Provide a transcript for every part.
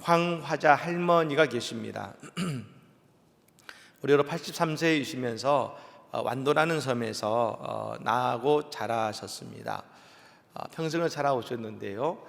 황화자 할머니가 계십니다. 우리로 83세이시면서 완도라는 섬에서 나고 자라셨습니다. 평생을 살아오셨는데요.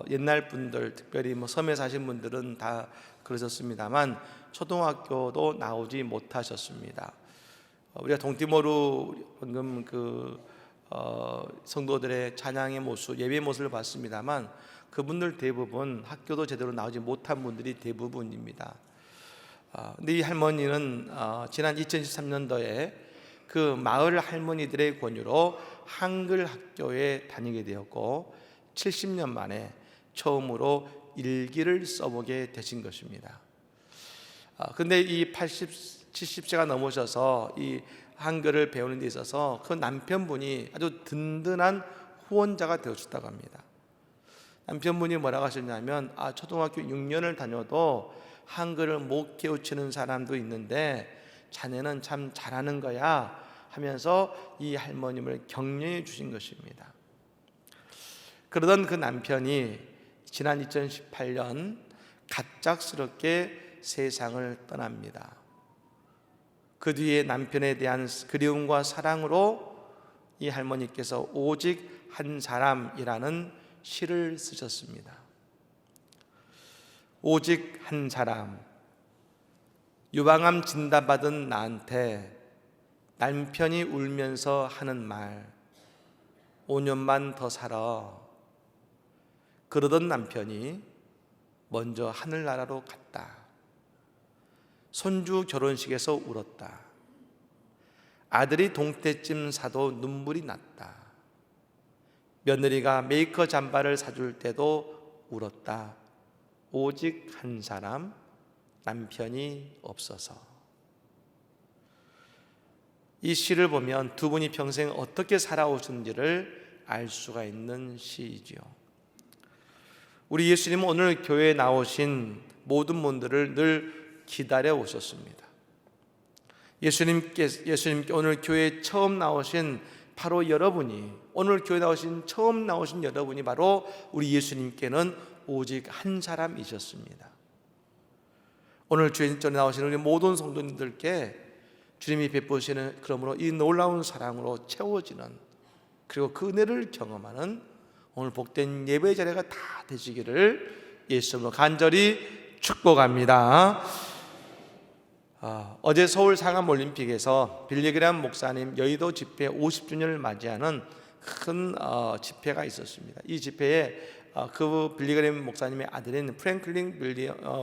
옛날 분들, 특별히 섬에 사신 분들은 다 그러셨습니다만 초등학교도 나오지 못하셨습니다. 우리가 동티모르 방금 성도들의 찬양의 모습, 예배 모습을 봤습니다만 그분들 대부분 학교도 제대로 나오지 못한 분들이 대부분입니다. 근데 이 할머니는 지난 2013년도에 그 마을 할머니들의 권유로 한글 학교에 다니게 되었고 70년 만에 처음으로 일기를 써보게 되신 것입니다. 근데 이 70세가 넘으셔서 이 한글을 배우는 데 있어서 그 남편분이 아주 든든한 후원자가 되어주셨다고 합니다. 남편분이 뭐라고 하셨냐면 초등학교 6년을 다녀도 한글을 못 깨우치는 사람도 있는데 자네는 참 잘하는 거야 하면서 이 할머님을 격려해 주신 것입니다. 그러던 그 남편이 지난 2018년 갑작스럽게 세상을 떠납니다. 그 뒤에 남편에 대한 그리움과 사랑으로 이 할머니께서 오직 한 사람이라는 시를 쓰셨습니다. 오직 한 사람. 유방암 진단받은 나한테 남편이 울면서 하는 말, 5년만 더 살아. 그러던 남편이 먼저 하늘나라로 갔다. 손주 결혼식에서 울었다. 아들이 동태찜 사도 눈물이 났다. 며느리가 메이커 잠바를 사줄 때도 울었다. 오직 한 사람, 남편이 없어서. 이 시를 보면 두 분이 평생 어떻게 살아오셨는지를 알 수가 있는 시이지요. 우리 예수님은 오늘 교회에 나오신 모든 분들을 늘 기다려 오셨습니다. 예수님께 오늘 교회에 처음 나오신 바로 여러분이, 오늘 교회 나오신 처음 나오신 여러분이 바로 우리 예수님께는 오직 한 사람이셨습니다. 오늘 주일전에 나오신 우리 모든 성도님들께 주님이 베푸시는 그러므로 이 놀라운 사랑으로 채워지는, 그리고 그 은혜를 경험하는 오늘 복된 예배 자리가 다 되시기를 예수님으로 간절히 축복합니다. 어제 서울 상암올림픽에서 빌리그램 목사님 여의도 집회 50주년을 맞이하는 큰 집회가 있었습니다. 이 집회에 그 빌리그램 목사님의 아들인 프랭클린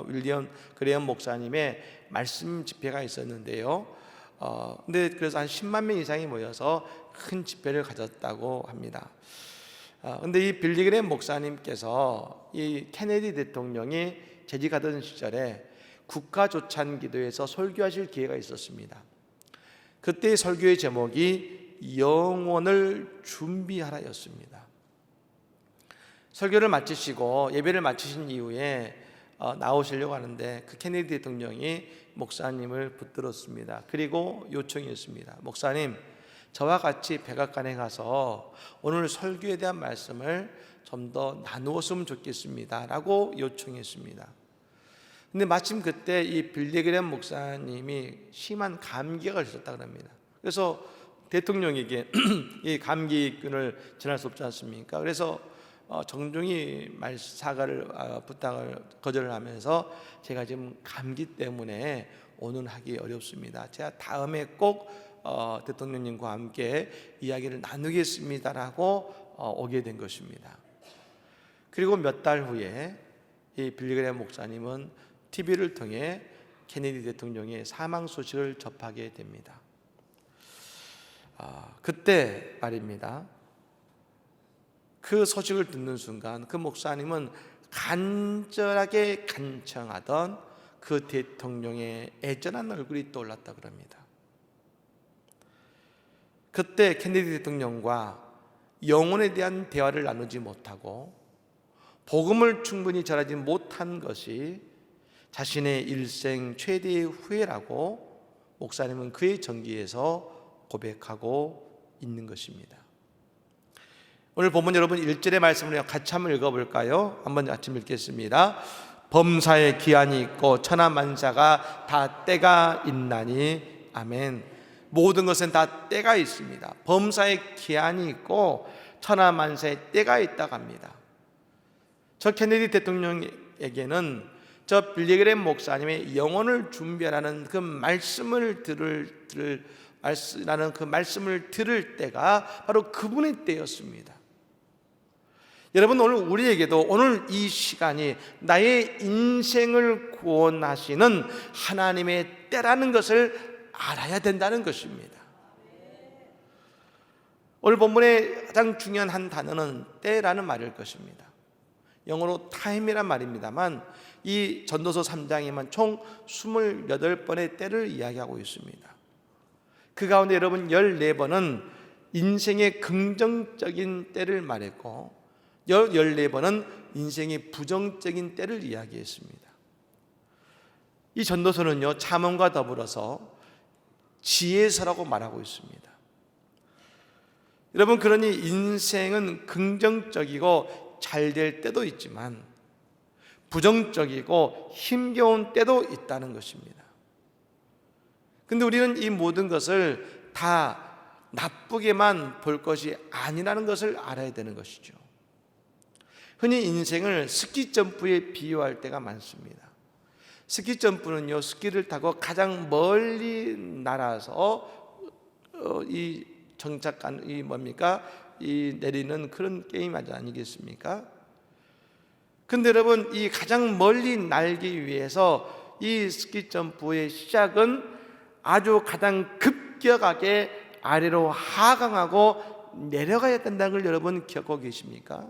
윌리엄 그레엄 목사님의 말씀 집회가 있었는데요. 근데 그래서 한 10만 명 이상이 모여서 큰 집회를 가졌다고 합니다. 근데 이 빌리그램 목사님께서 이 케네디 대통령이 재직하던 시절에 국가조찬기도에서 설교하실 기회가 있었습니다. 그때 설교의 제목이 영혼을 준비하라였습니다. 설교를 마치시고 예배를 마치신 이후에 나오시려고 하는데 그 케네디 대통령이 목사님을 붙들었습니다. 그리고 요청했습니다. 목사님, 저와 같이 백악관에 가서 오늘 설교에 대한 말씀을 좀 더 나누었으면 좋겠습니다 라고 요청했습니다. 근데 마침 그때 이 빌리그램 목사님이 심한 감기가 걸렸다고 합니다. 그래서 대통령에게 이 감기균을 전할 수 없지 않습니까? 그래서 정중히 사과를 부탁을 거절을 하면서 제가 지금 감기 때문에 오늘 하기 어렵습니다. 제가 다음에 꼭 대통령님과 함께 이야기를 나누겠습니다라고 오게 된 것입니다. 그리고 몇 달 후에 이 빌리그램 목사님은 TV를 통해 케네디 대통령의 사망 소식을 접하게 됩니다. 그때 말입니다. 그 소식을 듣는 순간 그 목사님은 간절하게 간청하던 그 대통령의 애절한 얼굴이 떠올랐다고 합니다. 그때 케네디 대통령과 영혼에 대한 대화를 나누지 못하고 복음을 충분히 전하지 못한 것이 자신의 일생 최대의 후회라고 목사님은 그의 전기에서 고백하고 있는 것입니다. 오늘 본문 여러분 1절의 말씀을 같이 한번 읽어볼까요? 한번 아침 읽겠습니다. 범사에 기한이 있고 천하만사가 다 때가 있나니. 아멘. 모든 것은 다 때가 있습니다. 범사에 기한이 있고 천하만사에 때가 있다고 합니다. 저 케네디 대통령에게는 저 빌리그램 목사님의 영혼을 준비하라는 그 말씀을 들을 때가 바로 그분의 때였습니다. 여러분, 오늘 우리에게도 오늘 이 시간이 나의 인생을 구원하시는 하나님의 때라는 것을 알아야 된다는 것입니다. 오늘 본문의 가장 중요한 한 단어는 때라는 말일 것입니다. 영어로 time이란 말입니다만 이 전도서 3장에만 총 28번의 때를 이야기하고 있습니다. 그 가운데 여러분 14번은 인생의 긍정적인 때를 말했고 14번은 인생의 부정적인 때를 이야기했습니다. 이 전도서는요, 잠언과 더불어서 지혜서라고 말하고 있습니다. 여러분, 그러니 인생은 긍정적이고 잘 될 때도 있지만 부정적이고 힘겨운 때도 있다는 것입니다. 근데 우리는 이 모든 것을 다 나쁘게만 볼 것이 아니라는 것을 알아야 되는 것이죠. 흔히 인생을 스키 점프에 비유할 때가 많습니다. 스키 점프는요, 스키를 타고 가장 멀리 날아서 이 정착한 이 뭡니까? 이 내리는 그런 게임 아니겠습니까? 근데 여러분, 이 가장 멀리 날기 위해서 이 스키 점프의 시작은 아주 가장 급격하게 아래로 하강하고 내려가야 된다는 걸 여러분 기억하고 계십니까?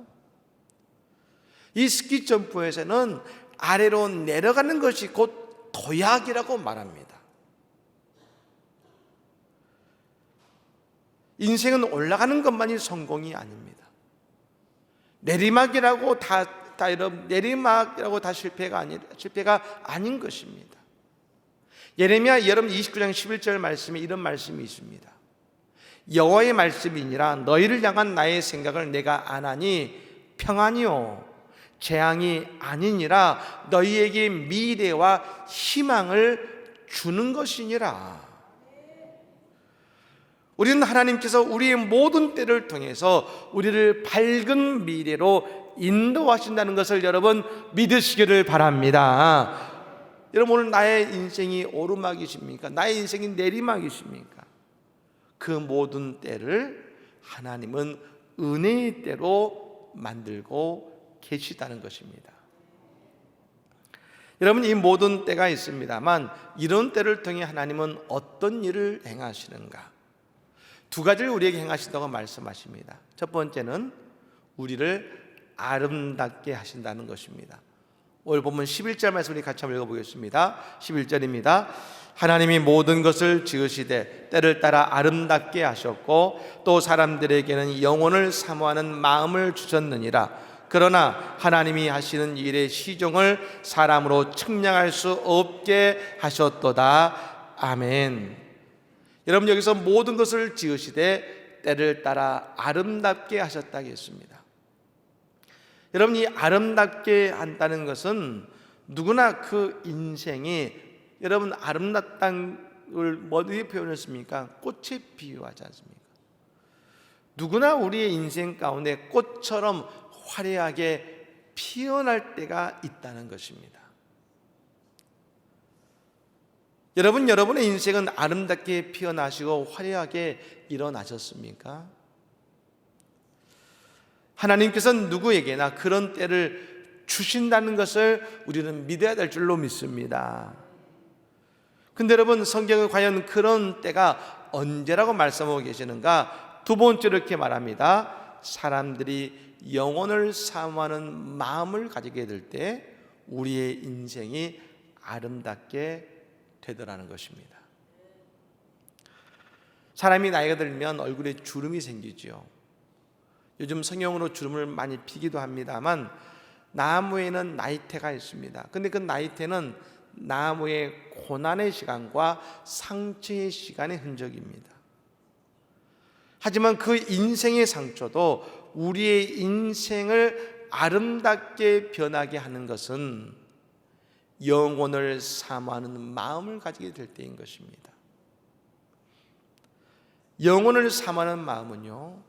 이 스키 점프에서는 아래로 내려가는 것이 곧 도약이라고 말합니다. 인생은 올라가는 것만이 성공이 아닙니다. 내리막이라고 다 실패가 아닌 것입니다. 예레미야 여러분 29장 11절 말씀에 이런 말씀이 있습니다. 여호와의 말씀이니라 너희를 향한 나의 생각을 내가 아나니 평안이요 재앙이 아니니라 너희에게 미래와 희망을 주는 것이니라. 우리는 하나님께서 우리의 모든 때를 통해서 우리를 밝은 미래로 인도하신다는 것을 여러분 믿으시기를 바랍니다. 여러분, 오늘 나의 인생이 오르막이십니까? 나의 인생이 내리막이십니까? 그 모든 때를 하나님은 은혜의 때로 만들고 계시다는 것입니다. 여러분, 이 모든 때가 있습니다만 이런 때를 통해 하나님은 어떤 일을 행하시는가? 두 가지를 우리에게 행하신다고 말씀하십니다. 첫 번째는 우리를 아름답게 하신다는 것입니다. 오늘 본문 11절 말씀 우리 같이 한번 읽어보겠습니다. 11절입니다. 하나님이 모든 것을 지으시되 때를 따라 아름답게 하셨고 또 사람들에게는 영혼을 사모하는 마음을 주셨느니라. 그러나 하나님이 하시는 일의 시종을 사람으로 측량할 수 없게 하셨도다. 아멘. 여러분, 여기서 모든 것을 지으시되 때를 따라 아름답게 하셨다고 했습니다. 여러분, 이 아름답게 한다는 것은 누구나 그 인생이 여러분 아름답다는 걸 어디에 표현했습니까? 꽃에 비유하지 않습니까? 누구나 우리의 인생 가운데 꽃처럼 화려하게 피어날 때가 있다는 것입니다. 여러분, 여러분의 인생은 아름답게 피어나시고 화려하게 일어나셨습니까? 하나님께서는 누구에게나 그런 때를 주신다는 것을 우리는 믿어야 될 줄로 믿습니다. 근데 여러분, 성경은 과연 그런 때가 언제라고 말씀하고 계시는가? 두 번째로 이렇게 말합니다. 사람들이 영혼을 사모하는 마음을 가지게 될 때 우리의 인생이 아름답게 되더라는 것입니다. 사람이 나이가 들면 얼굴에 주름이 생기죠. 요즘 성형으로 주름을 많이 피기도 합니다만 나무에는 나이테가 있습니다. 근데 그 나이테는 나무의 고난의 시간과 상처의 시간의 흔적입니다. 하지만 그 인생의 상처도 우리의 인생을 아름답게 변하게 하는 것은 영혼을 사모하는 마음을 가지게 될 때인 것입니다. 영혼을 사모하는 마음은요,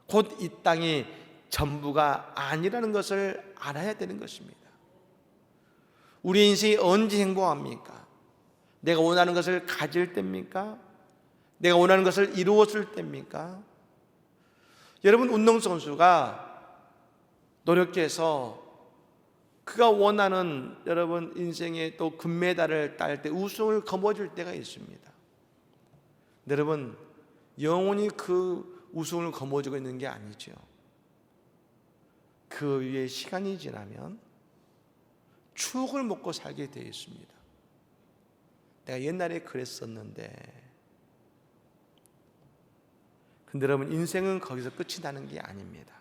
곧 이 땅이 전부가 아니라는 것을 알아야 되는 것입니다. 우리 인생이 언제 행복합니까? 내가 원하는 것을 가질 때입니까? 내가 원하는 것을 이루었을 때입니까? 여러분, 운동선수가 노력해서 그가 원하는 여러분 인생의 또 금메달을 딸 때, 우승을 거머쥘 때가 있습니다. 여러분, 영원히 그 우승을 거머쥐고 있는 게 아니죠. 그 위에 시간이 지나면 추억을 먹고 살게 되어 있습니다. 내가 옛날에 그랬었는데. 근데 여러분, 인생은 거기서 끝이 나는 게 아닙니다.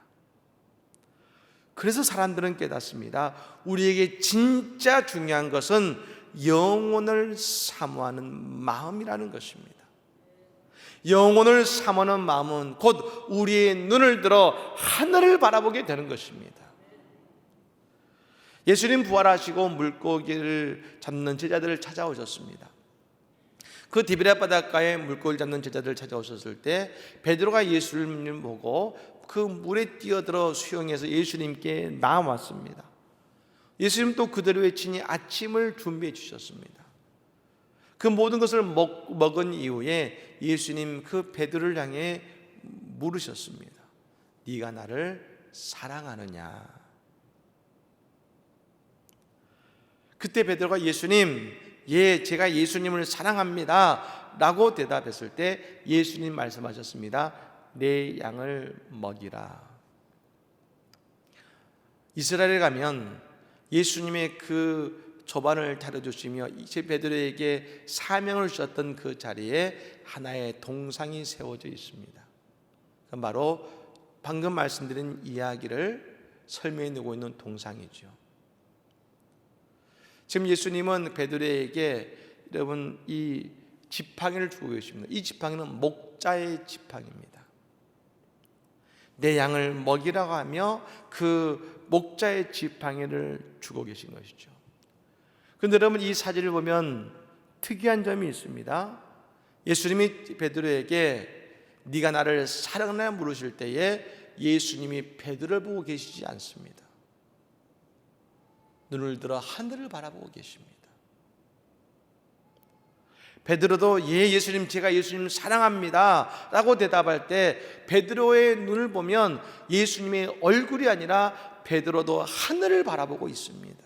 그래서 사람들은 깨닫습니다. 우리에게 진짜 중요한 것은 영혼을 사모하는 마음이라는 것입니다. 영혼을 사모하는 마음은 곧 우리의 눈을 들어 하늘을 바라보게 되는 것입니다. 예수님 부활하시고 물고기를 잡는 제자들을 찾아오셨습니다. 그 디베랴 바닷가에 물고기를 잡는 제자들을 찾아오셨을 때 베드로가 예수님을 보고 그 물에 뛰어들어 수영해서 예수님께 나왔습니다. 예수님 또 그대로 외치니 아침을 준비해 주셨습니다. 그 모든 것을 먹은 이후에 예수님 그 베드로를 향해 물으셨습니다. 네가 나를 사랑하느냐? 그때 베드로가 예수님, 예, 제가 예수님을 사랑합니다 라고 대답했을 때 예수님 말씀하셨습니다. 내 양을 먹이라. 이스라엘에 가면 예수님의 그 조반을 차려주시며 베드로에게 사명을 주셨던 그 자리에 하나의 동상이 세워져 있습니다. 바로 방금 말씀드린 이야기를 설명해 내고 있는 동상이죠. 지금 예수님은 베드로에게 여러분 이 지팡이를 주고 계십니다. 이 지팡이는 목자의 지팡이입니다. 내 양을 먹이라고 하며 그 목자의 지팡이를 주고 계신 것이죠. 그런데 여러분, 이 사진을 보면 특이한 점이 있습니다. 예수님이 베드로에게 네가 나를 사랑하냐 물으실 때에 예수님이 베드로를 보고 계시지 않습니다. 눈을 들어 하늘을 바라보고 계십니다. 베드로도 예, 예수님, 제가 예수님 사랑합니다 라고 대답할 때 베드로의 눈을 보면 예수님의 얼굴이 아니라 베드로도 하늘을 바라보고 있습니다.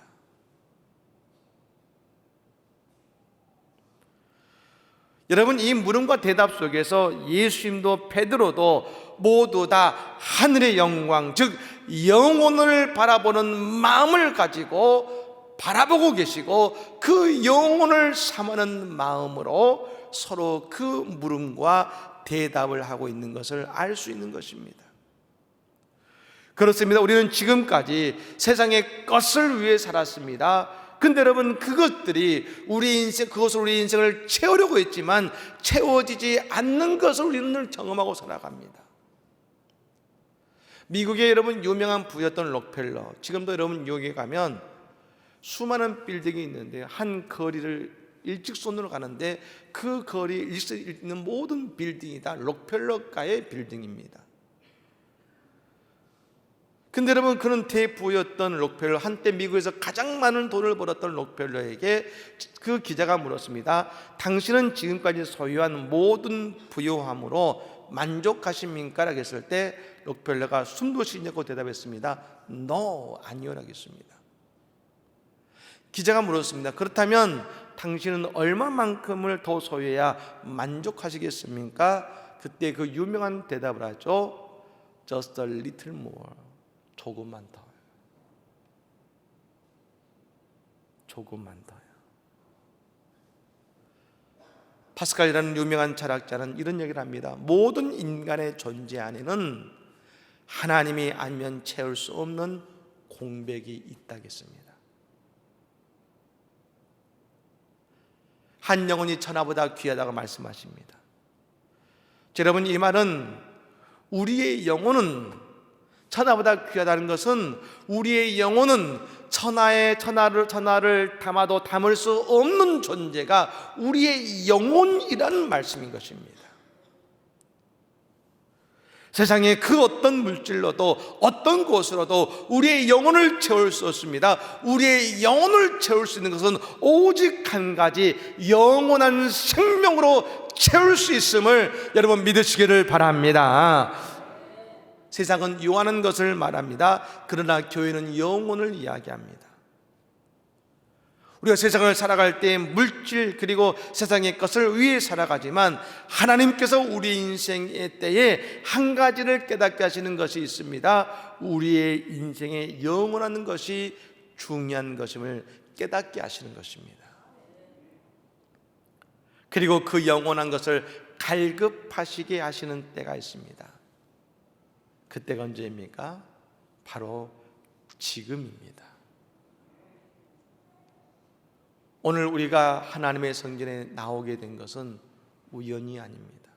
여러분, 이 물음과 대답 속에서 예수님도 베드로도 모두 다 하늘의 영광, 즉 영혼을 바라보는 마음을 가지고 바라보고 계시고 그 영혼을 사모하는 마음으로 서로 그 물음과 대답을 하고 있는 것을 알 수 있는 것입니다. 그렇습니다. 우리는 지금까지 세상의 것을 위해 살았습니다. 근데 여러분, 그것들이 그것을 우리 인생을 채우려고 했지만 채워지지 않는 것을 우리는 경험하고 살아갑니다. 미국의 여러분 유명한 부였던 록펠러, 지금도 여러분 미국에 가면 수많은 빌딩이 있는데 한 거리를 일직선으로 가는데 그 거리에 있는 모든 빌딩이 다 록펠러가의 빌딩입니다. 근데 여러분, 그는 대부였던 록펠러, 한때 미국에서 가장 많은 돈을 벌었던 록펠러에게 그 기자가 물었습니다. 당신은 지금까지 소유한 모든 부유함으로 만족하십니까? 라고 했을 때 록펠러가 숨도 쉬지 않고 대답했습니다. No, 아니요 라고 했습니다. 기자가 물었습니다. 그렇다면 당신은 얼마만큼을 더 소유해야 만족하시겠습니까? 그때 그 유명한 대답을 하죠. Just a little more. 조금만 더요. 조금만 더요. 파스칼이라는 유명한 철학자는 이런 얘기를 합니다. 모든 인간의 존재 안에는 하나님이 아니면 채울 수 없는 공백이 있다겠습니다. 한 영혼이 천하보다 귀하다고 말씀하십니다. 여러분, 이 말은 우리의 영혼은 천하보다 귀하다는 것은 우리의 영혼은 천하를 담아도 담을 수 없는 존재가 우리의 영혼이라는 말씀인 것입니다. 세상의 그 어떤 물질로도 어떤 곳으로도 우리의 영혼을 채울 수 없습니다. 우리의 영혼을 채울 수 있는 것은 오직 한 가지, 영원한 생명으로 채울 수 있음을 여러분 믿으시기를 바랍니다. 세상은 요하는 것을 말합니다. 그러나 교회는 영혼을 이야기합니다. 우리가 세상을 살아갈 때 물질 그리고 세상의 것을 위해 살아가지만 하나님께서 우리 인생의 때에 한 가지를 깨닫게 하시는 것이 있습니다. 우리의 인생에 영원한 것이 중요한 것임을 깨닫게 하시는 것입니다. 그리고 그 영원한 것을 갈급하시게 하시는 때가 있습니다. 그때가 언제입니까? 바로 지금입니다. 오늘 우리가 하나님의 성전에 나오게 된 것은 우연이 아닙니다.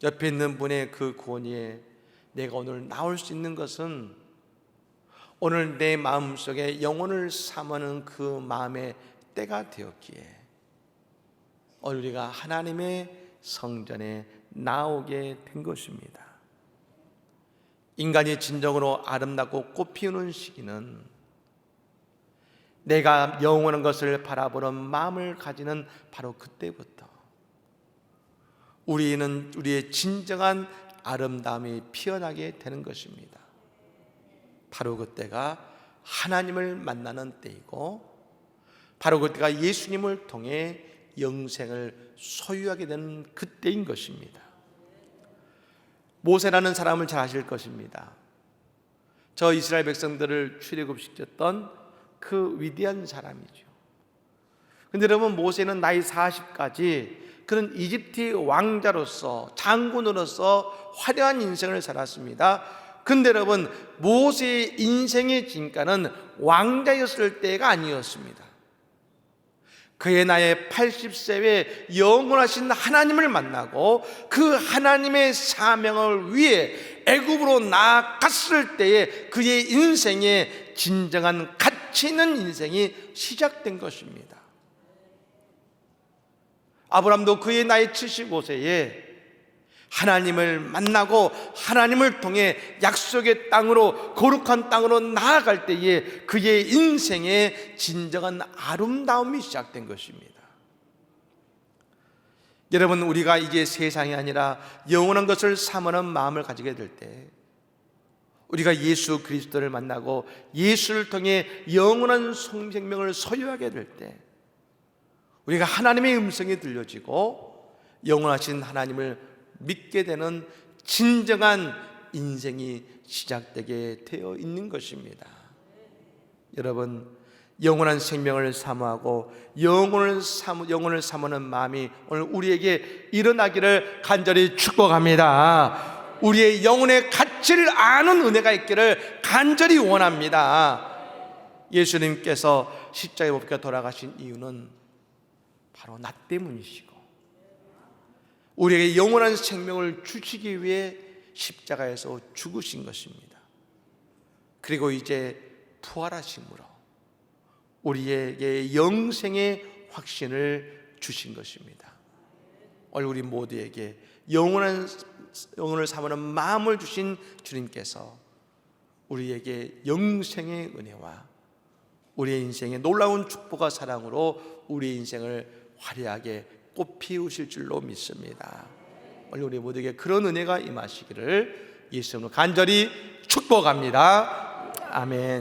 옆에 있는 분의 그 권위에 내가 오늘 나올 수 있는 것은 오늘 내 마음속에 영혼을 삼는 그 마음의 때가 되었기에 오늘 우리가 하나님의 성전에 나오게 된 것입니다. 인간이 진정으로 아름답고 꽃피우는 시기는 내가 영원한 것을 바라보는 마음을 가지는 바로 그때부터 우리는 우리의 진정한 아름다움이 피어나게 되는 것입니다. 바로 그때가 하나님을 만나는 때이고 바로 그때가 예수님을 통해 영생을 소유하게 되는 그때인 것입니다. 모세라는 사람을 잘 아실 것입니다. 저 이스라엘 백성들을 출애굽시켰던 그 위대한 사람이죠. 근데 여러분, 모세는 나이 40까지 그런 이집트의 왕자로서 장군으로서 화려한 인생을 살았습니다. 근데 여러분, 모세의 인생의 진가는 왕자였을 때가 아니었습니다. 그의 나이 80세에 영원하신 하나님을 만나고 그 하나님의 사명을 위해 애굽으로 나아갔을 때에 그의 인생의 진정한 가치 있는 인생이 시작된 것입니다. 아브라함도 그의 나이 75세에 하나님을 만나고 하나님을 통해 약속의 땅으로, 거룩한 땅으로 나아갈 때에 그의 인생의 진정한 아름다움이 시작된 것입니다. 여러분, 우리가 이제 세상이 아니라 영원한 것을 삼으는 마음을 가지게 될 때, 우리가 예수 그리스도를 만나고 예수를 통해 영원한 생명을 소유하게 될 때, 우리가 하나님의 음성이 들려지고 영원하신 하나님을 믿게 되는 진정한 인생이 시작되게 되어 있는 것입니다. 여러분, 영원한 생명을 사모하고 영혼을 사모하는 마음이 오늘 우리에게 일어나기를 간절히 축복합니다. 우리의 영혼의 가치를 아는 은혜가 있기를 간절히 원합니다. 예수님께서 십자가에 못 박혀 돌아가신 이유는 바로 나 때문이시고 우리에게 영원한 생명을 주시기 위해 십자가에서 죽으신 것입니다. 그리고 이제 부활하심으로 우리에게 영생의 확신을 주신 것입니다. 오늘 우리 모두에게 영원한 영혼을 사모하는 마음을 주신 주님께서 우리에게 영생의 은혜와 우리의 인생의 놀라운 축복과 사랑으로 우리의 인생을 화려하게 꽃피우실 줄로 믿습니다. 오늘 우리 모두에게 그런 은혜가 임하시기를 예수 이름으로 간절히 축복합니다. 아멘.